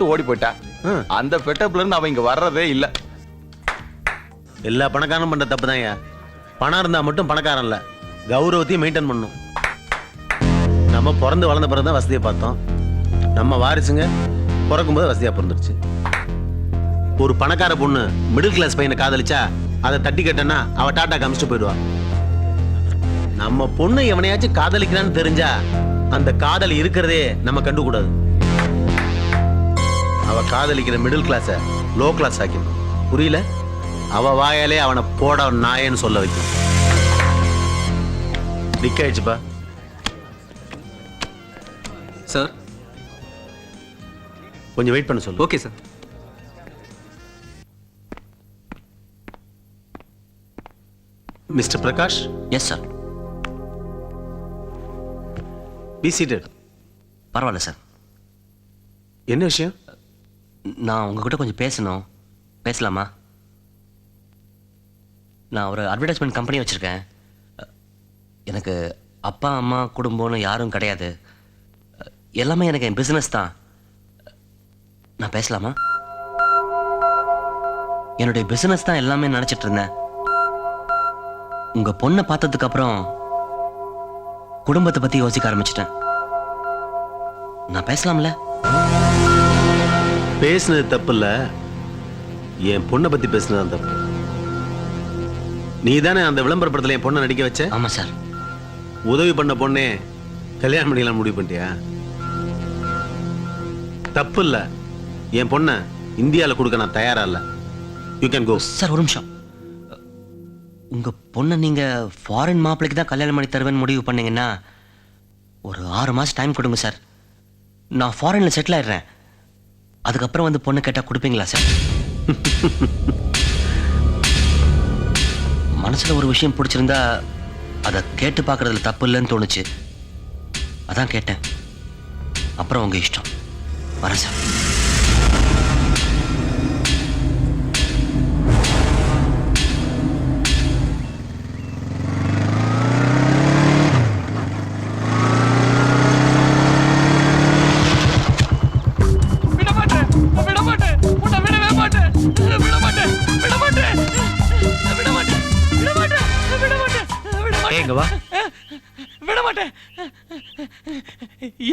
விட்டு ஓடி போயிட்டா. அந்த பெட்டப்ல இருந்து அவன் இங்க வர்றதே இல்ல. எல்லா பணக்காரனும் பண்ற தப்பு தான். பணம் இருந்தா மட்டும் பணக்காரன் இல்ல, கௌரவத்தையும் மெயின்டைன் பண்ணும். நம்ம பிறந்து வளர்ந்த பிறகுதான் வசதியை பார்த்தோம். நம்ம வாரிசுங்க பிறக்கும்போது வசதியா பிறந்துருச்சு. ஒரு பணக்கார பொண்ணு மிடில் கிளாஸ் பையனை காதலிச்சா அதை தட்டி கட்டனா அவ டாட்டா காமிச்சிட்டு போயிடுவா. நம்ம பொண்ணு எவனையாச்சும் காதலிக்கிறான்னு தெரிஞ்சா அந்த காதல் இருக்கிறதே நம்ம கண்டுக்கூடாது. அவ காதலிக்கிற மிடில் கிளாஸ லோ கிளாஸ் ஆக்கணும். புரியல? அவ வாயாலே அவனை போட நாயன்னு சொல்ல வைக்கும். நிக்காயிடுச்சுப்பா சார். கொஞ்சம் வெயிட் பண்ண சொல்லு. Okay sir. Mister Prakash. Yes sir. Be seated. பரவாயில்ல சார். என்ன விஷயம்? நான் உங்ககிட்ட கொஞ்சம் பேசணும். பேசலாமா? நான் ஒரு அட்வர்டைஸ்மெண்ட் கம்பெனி வச்சுருக்கேன். எனக்கு அப்பா அம்மா குடும்பம்னு யாரும் கிடையாது. எல்லாமே எனக்கு என் பிஸ்னஸ் தான். நான் பேசலாமா? என்னுடைய பிஸ்னஸ் தான் எல்லாமே நினச்சிட்டு இருந்தேன். உங்கள் பொண்ணை பார்த்ததுக்கு அப்புறம் குடும்பத்தை பற்றி யோசிக்க ஆரம்பிச்சிட்டேன். நான் பேசலாம்ல? பேசுனது தப்பு இல்ல, என் பொண்ணை பத்தி பேசுனது தப்பு. நீ தானே அந்த விளம்பர படத்துல என் பொண்ணை நடிக்க வச்ச? ஆமா சார். உதவி பண்ண பொண்ணே கல்யாணம் பண்ணிக்கலாம் முடிவு பண்ணிட்டியா? தப்பு இல்ல, என் பொண்ணை இந்தியாவில் கொடுக்க நான் தயாரா இல்ல. You can go. சார் ஒரு நிமிஷம். உங்க பொண்ணை நீங்க ஃபாரின் மாப்பிளைக்கு தான் கல்யாணம் பண்ணி தருவேன்னு முடிவு பண்ணீங்கன்னா ஒரு 6 மாசம் டைம் கொடுங்க சார். நான் ஃபாரின்ல செட்டில் ஆயிடுறேன். அதுக்கப்புறம் வந்து பொண்ணு கேட்டா கொடுப்பீங்களா சார்? மனசுல ஒரு விஷயம் பிடிச்சிருந்தா அதை கேட்டு பார்க்கறதுல தப்பு இல்லைன்னு தோணுச்சு. அதான் கேட்டேன். அப்புறம் உங்க இஷ்டம். வரேன் சார்.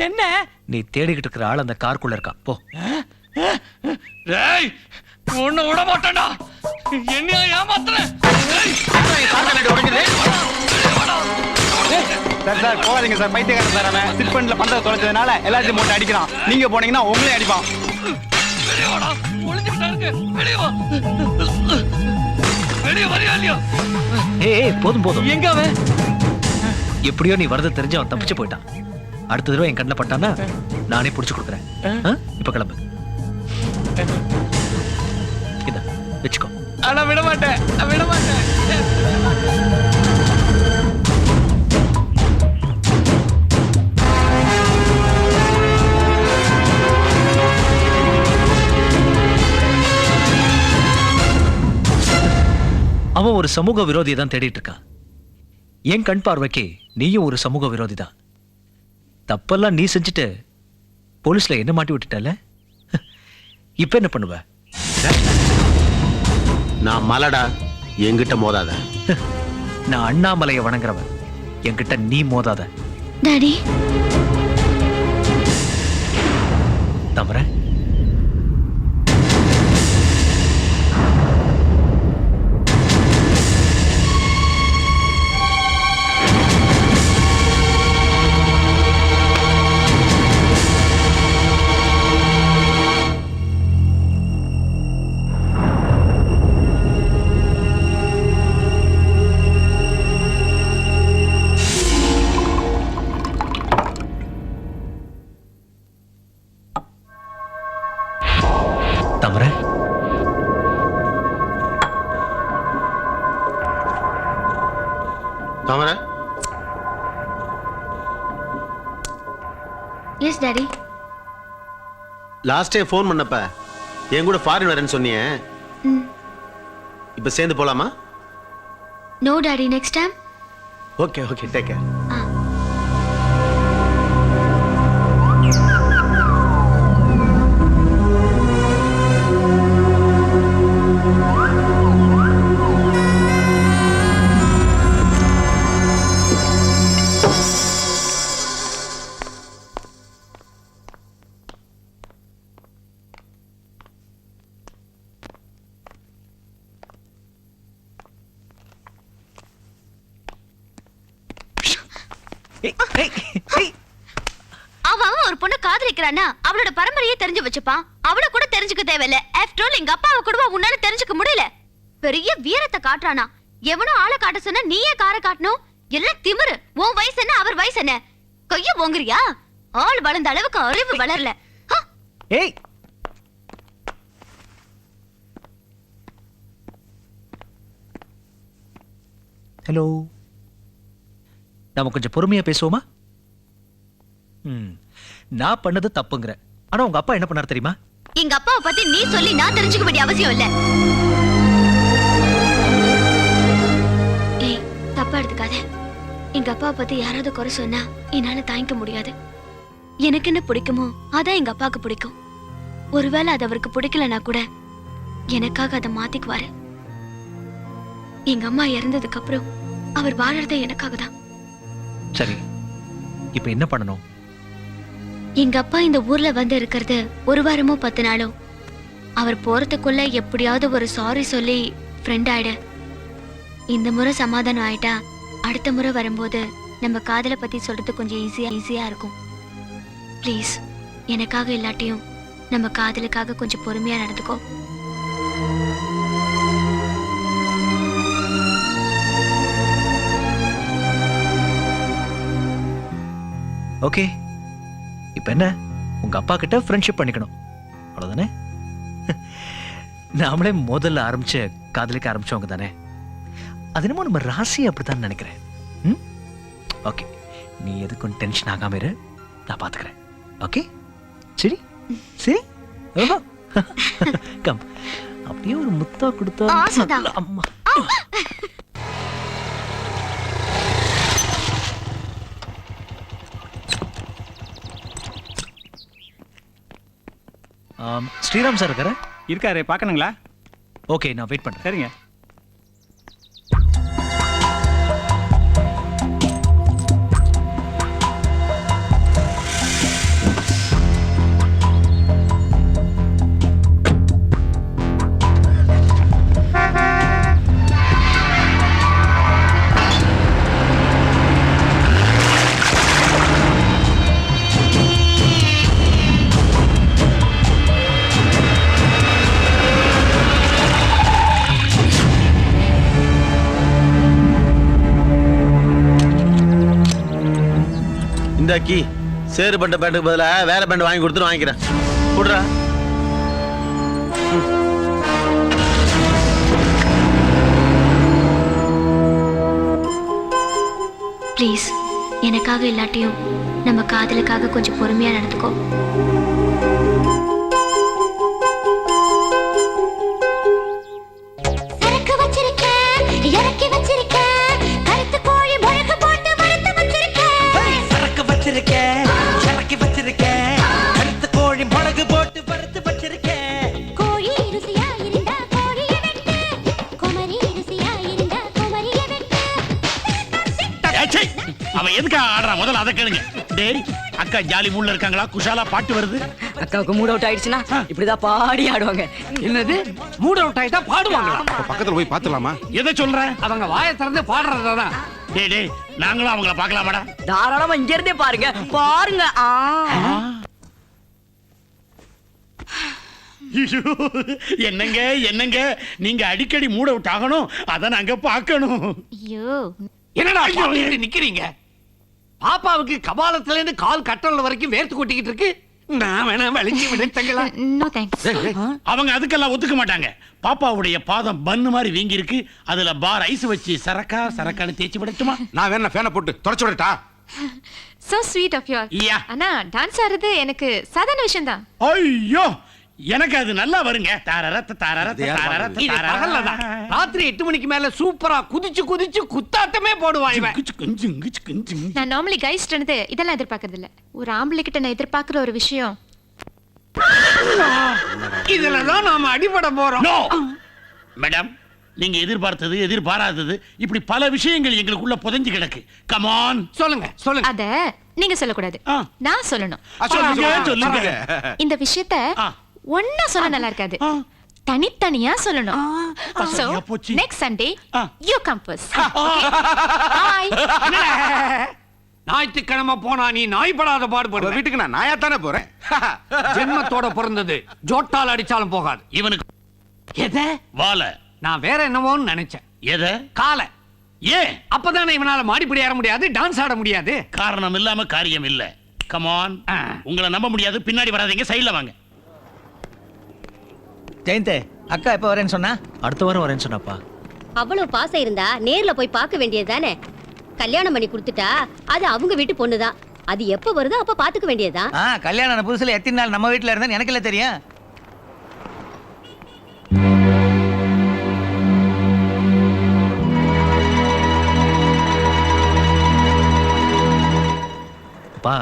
என்ன நீ தேடிக்கிட்டு இருக்கிற ஆள் அந்த காருக்குள்ள இருக்கா. போ. டேய் உன்னை விட மாட்டேன்டா. என்னைய ஏமாத்துற. சார் போகாதீங்க சார். பைத்தியக்காரன் சார். அவன் சிட் ஃபண்ட்ல பந்தத்தை தொலைச்சதுனால எல்லாத்தையும் போட்டு அடிக்கிறான். நீங்க போனீங்கன்னா உங்களே அடிப்பான். வெளியே வாடா. ஒளிஞ்சுக்கிட்டா இருக்கு. வெளியே வா. வெளியே வரியா இல்லையா? ஏய் போதும் போதும். எங்க அவன்? எப்படியோ நீ வரது தெரிஞ்சு அவன் தப்பிச்சு போயிட்டான். அடுத்த தடவை என் கண்ணில் பட்டானா நானே பிடிச்சு கொடுக்குறேன். இப்ப கிளம்பு. இத வச்சுக்கோ. ஆனா விட மாட்டேன். விட மாட்டேன். அவன் ஒரு சமூக விரோதியை தான் தேடிட்டு இருக்கான். என் கண் பார்வைக்கு நீயும் ஒரு சமூக விரோதி தான். தப்பெல்லாம் நீ செஞ்சுட்டு போலீஸ்ல என்ன மாட்டி விட்டுட்டல. இப்ப என்ன பண்ணுவ? நான் மலடா, என்கிட்ட மோதாத. நான் அண்ணாமலையை வணங்குறவன், என்கிட்ட நீ மோதாத. டாடி தமர தாமரை. Yes daddy. Last time phone பண்ணப்ப என் கூட ஃபாரின் வரேன்னு சொன்னியே, இப்ப சேர்ந்து போலாமா? No daddy, next time. Okay okay, take care. ஏய், ஏய், ஏய். அவன் ஒரு பொண்ணு காதலிக்கிறானா அவளோட பரம்பரையே தெரிஞ்சு வச்சுப்பான். அவளை கூட தெரிஞ்சுக்க தேவையில்ல. ஆஃப்டர் ஆல் எங்க அப்பாவை கூட உன்னால தெரிஞ்சுக்க முடியல. பெரிய வீரத்தை காட்டுறானா. எவனோ ஆளை காட்ட சொன்னா நீயே காரை காட்டணும். எல்லாம் திமிரு. உன் வயசு என்ன அவர் வயசு என்ன? கைய ஓங்குறியா? ஆள் வளர்ந்த அளவுக்கு அறிவு வளரல. ஏய் ஹலோ, நாம கொஞ்சம் பொறுமையா பேசுவோமா? நான் பண்ணது தப்புங்கிற. ஆனா உங்க அப்பா என்ன பண்ணாரு தெரியுமா? எங்க அப்பாவை பத்தி நீ சொல்லி நான் தெரிஞ்சுக்க வேண்டிய அவசியம் இல்ல. ஏய், தப்பா எடுத்துக்காத. எங்க அப்பாவை பத்தி யாராவது குறை சொன்னா என்னால தாங்கிக்க முடியாது. எனக்கு என்ன பிடிக்குமோ அதான் எங்க அப்பாவுக்கு பிடிக்கும். ஒருவேளை அது அவருக்கு பிடிக்கலனா கூட எனக்காக அதை மாத்திக்குவாரு. எங்க அம்மா இறந்ததுக்கு அப்புறம் அவர் வாழறதே எனக்காக தான். சரி, இப்ப என்ன பண்ணணும்? எங்க அப்பா இந்த ஊர்ல வந்து இருக்கிறது 1 வாரமோ 10 நாளோ. அவர் போறதுக்குள்ள எப்படியாவது ஒரு சாரி சொல்லி ஃப்ரெண்ட் ஆயிடு. இந்த முறை சமாதானம் ஆயிட்டா அடுத்த முறை வரும்போது நம்ம காதலை பத்தி சொல்றது கொஞ்சம் ஈஸியா இருக்கும். ப்ளீஸ், எனக்காக இல்லாட்டியும் நம்ம காதலுக்காக கொஞ்சம் பொறுமையா நடந்துக்கோ. ஓகே, இப்ப என்ன? உங்க அப்பா கிட்ட ஃப்ரெண்ட்ஷிப் பண்ணிக்கணும், அவ்வளவுதானே? நாமளே முதல்ல ஆரம்பிச்சு காதலிக்க ஆரம்பிச்சவங்க தானே. அது என்னமோ நம்ம ராசி அப்படித்தான் நினைக்கிறேன். ஓகே, நீ எதுக்கும் டென்ஷன் ஆகாம இரு, நான் பாத்துக்கிறேன். ஓகே, சரி சரி. ஓஹோ, கம். அப்படியே ஒரு முத்தா கொடுத்தா ஆசைதான். நல்ல அம்மா. ஸ்ரீராம் சார் இருக்காரு? இருக்காரு, பார்க்கணுங்களா? ஓகே, நான் வெயிட் பண்றேன். சரிங்க. இந்த கீ சேரு பண்ட பேண்ட்டுக்கு பதிலா வேற பேண்ட் வாங்கி கொடுத்துட்டு வாங்கிக்கிறேன். போடுறா. ப்ளீஸ், எனக்காக இல்லாட்டியும் நம்ம காதலுக்காக கொஞ்சம் பொறுமையா நடந்துக்கோ. சரக்கு வச்சிருக்கேன், இறக்கி வச்சிருக்கேன், கருத்து கோழி முழக்கு போட்டு வறுத்து வச்சிருக்கேன். சரக்கு வச்சிருக்கேன், சரக்கு வச்சிருக்கேன், கருத்து கோழி மிளகு போட்டு வறுத்து வச்சிருக்கேன். கோழி ருசியா இருந்தா கோழியை வெட்டு, குமரி ருசியா இருந்தா குமரியை வெட்டு. அவன் எதுக்கா ஆடுறான்? முதல்ல அதை கேளுங்க. டேய், அக்கா ஜாலி மூட்ல இருக்காங்களா? குஷாலா பாட்டு வருது. அக்காவுக்கு மூட் அவுட் ஆயிடுச்சுன்னா இப்படிதான் பாடி ஆடுவாங்க. என்னது மூட் அவுட் ஆயிட்டா பாடுவாங்களா? பக்கத்துல போய் பாத்துலாமா? எதை சொல்ற? அவங்க வாயை திறந்து பாடுறதுதான். டேய் டேய், நாங்களும் அவங்கள பார்க்கலாமாடா? தாராளமா இங்க இருந்தே பாருங்க பாருங்க. ஐயோ, என்னங்க என்னங்க, நீங்க அடிக்கடி மூட் அவுட் ஆகணும், அத நாங்க பார்க்கணும். ஐயோ, என்னடா பாத்துக்கிட்டு நிக்கிறீங்க? பாப்பாவுக்கு கபாலத்துல இருந்து கால் கட்டல வரைக்கும் வேர்த்து கொட்டிக்கிட்டு இருக்கு. நான் வேணா வலிஞ்சு விடுத்தங்களா? No thanks. அவங்க அதுக்கெல்லாம் ஒத்துக்க மாட்டாங்க. பாப்பாவுடைய பாதம் பன்னு மாதிரி வீங்கி இருக்கு, அதுல பார் ஐஸ் வச்சு சரக்கான்னு தேய்ச்சி விடட்டுமா? நான் வேணா ஃபேனை போட்டு தொடச்சு விடட்டா? So sweet of you. ஐயா, அண்ணா டான்ஸ் ஆடுறது எனக்கு சாதாரண விஷயம் தான். ஐயோ, எனக்கு அது நல்லா வருங்க. தாரரத்த தாரரத்த தாரரத்த இது தாரரத்த. பகல்லதான். ராத்திரி 8 மணிக்கு மேல சூப்பரா குதிச்சு குதிச்சு குத்தாட்டமே போடுவான் இவன். கொஞ்சம் நான் நார்மலி கைஸ்ட் இருந்து இதெல்லாம் எதிர்பார்க்கறது இல்ல. ஒரு ஆம்பளை கிட்ட நான் எதிர்பார்க்கிற ஒரு விஷயம். இதுலதான் நாம அடிபட போறோம். நோ மேடம், நீங்க எதிர்பாராதது இப்படி பல விஷயங்கள் எங்களுக்குள்ள புதைஞ்சு கிடக்கு. கம் ஆன், சொல்லுங்க சொல்லுங்க. அத நீங்க சொல்லக்கூடாது, ஆ. நான் சொல்லணும். சொல்லுங்க. இந்த விஷயத்த ஆ. ஒன்னா சொல்ல நல்லா இருக்காது, ஆ. தனித்தனியா சொல்லணும். So சரியா போச்சு. next Sunday ah. you come first. Okay? Bye. ஞாயிற்றுக்கிழமை போனா நீ நாய்படாத உங்க பாடுபடுவ. வீட்டுக்கு நான் நாயாத்தானே போறேன். ஜென்மத்தோட பிறந்தது ஜோட்டால் அடிச்சாலும் போகாது. இவனுக்கு எதை வாழ நான் வேற என்னமோன்னு நினைச்சேன். எதை காலை ஏன் அப்பதானே இவனால மாடிப்படி ஏற முடியாது, டான்ஸ் ஆட முடியாது. காரணம் இல்லாம காரியம் இல்ல. கமான், உங்களை நம்ப முடியாது. பின்னாடி வராதீங்க, சைடுல வாங்க. ஜெயந்த், அக்கா எப்ப வரேன்னு சொன்னா? அடுத்த வாரம் வரேன்னு சொன்னாப்பா. அவ்வளவு பாசம் இருந்தா நேர்ல போய் பார்க்க வேண்டியது தானே. கல்யாணம் பண்ணி கொடுத்துட்டா அது அவங்க வீட்டு பொண்ணுதான். அது எப்ப வருதோ அப்ப பாத்துக்க வேண்டியதுதான். கல்யாணம் ஆன புதுசுல எத்தனை நாள் நம்ம வீட்டுல இருந்தா எனக்கு இல்ல தெரியும். அப்பா,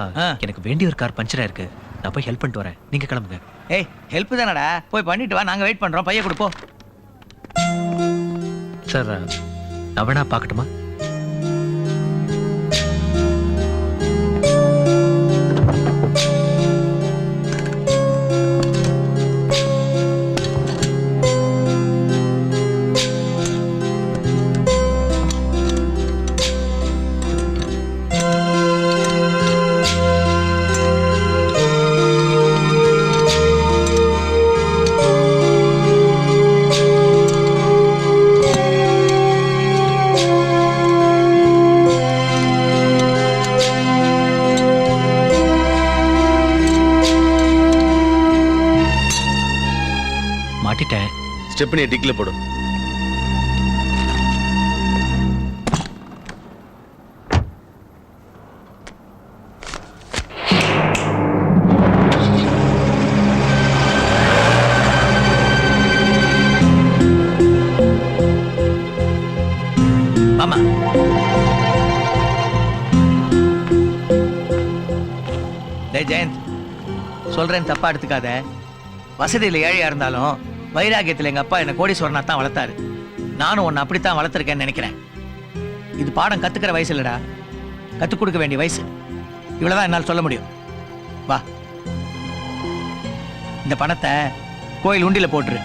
எனக்கு வேண்டிய ஒரு கார் பஞ்சர் ஆயிருக்கு. நான் போய் ஹெல்ப் பண்ணிட்டு வரேன், நீங்க கிளம்புங்க. ஏய், ஹெல்ப் தானடா, போய் பண்ணிட்டு வா, நாங்க வெயிட் பண்றோம். பைய கொடுப்போம். சார், நான் வேணா பார்க்கட்டுமா? மாட்டிட்டேன். ஸ்டெப்னியை டிக்ல போடு. ஆமா, டேய் ஜெயந்த், சொல்றேன் தப்பா எடுத்துக்காத. வசதியில் ஏழையா இருந்தாலும் வைராகியத்தில் எங்க அப்பா என்ன கோடீஸ்வரனா தான் வளர்த்தாரு. நானும் உன்னை அப்படித்தான் வளர்த்துருக்கேன்னு நினைக்கிறேன். இது பாடம் கத்துக்கிற வயசு இல்லடா, கத்துக் கொடுக்க வேண்டிய வயசு. இவ்வளவுதான் என்னால் சொல்ல முடியும். வா, இந்த பணத்தை கோயில் உண்டியில போட்டுரு.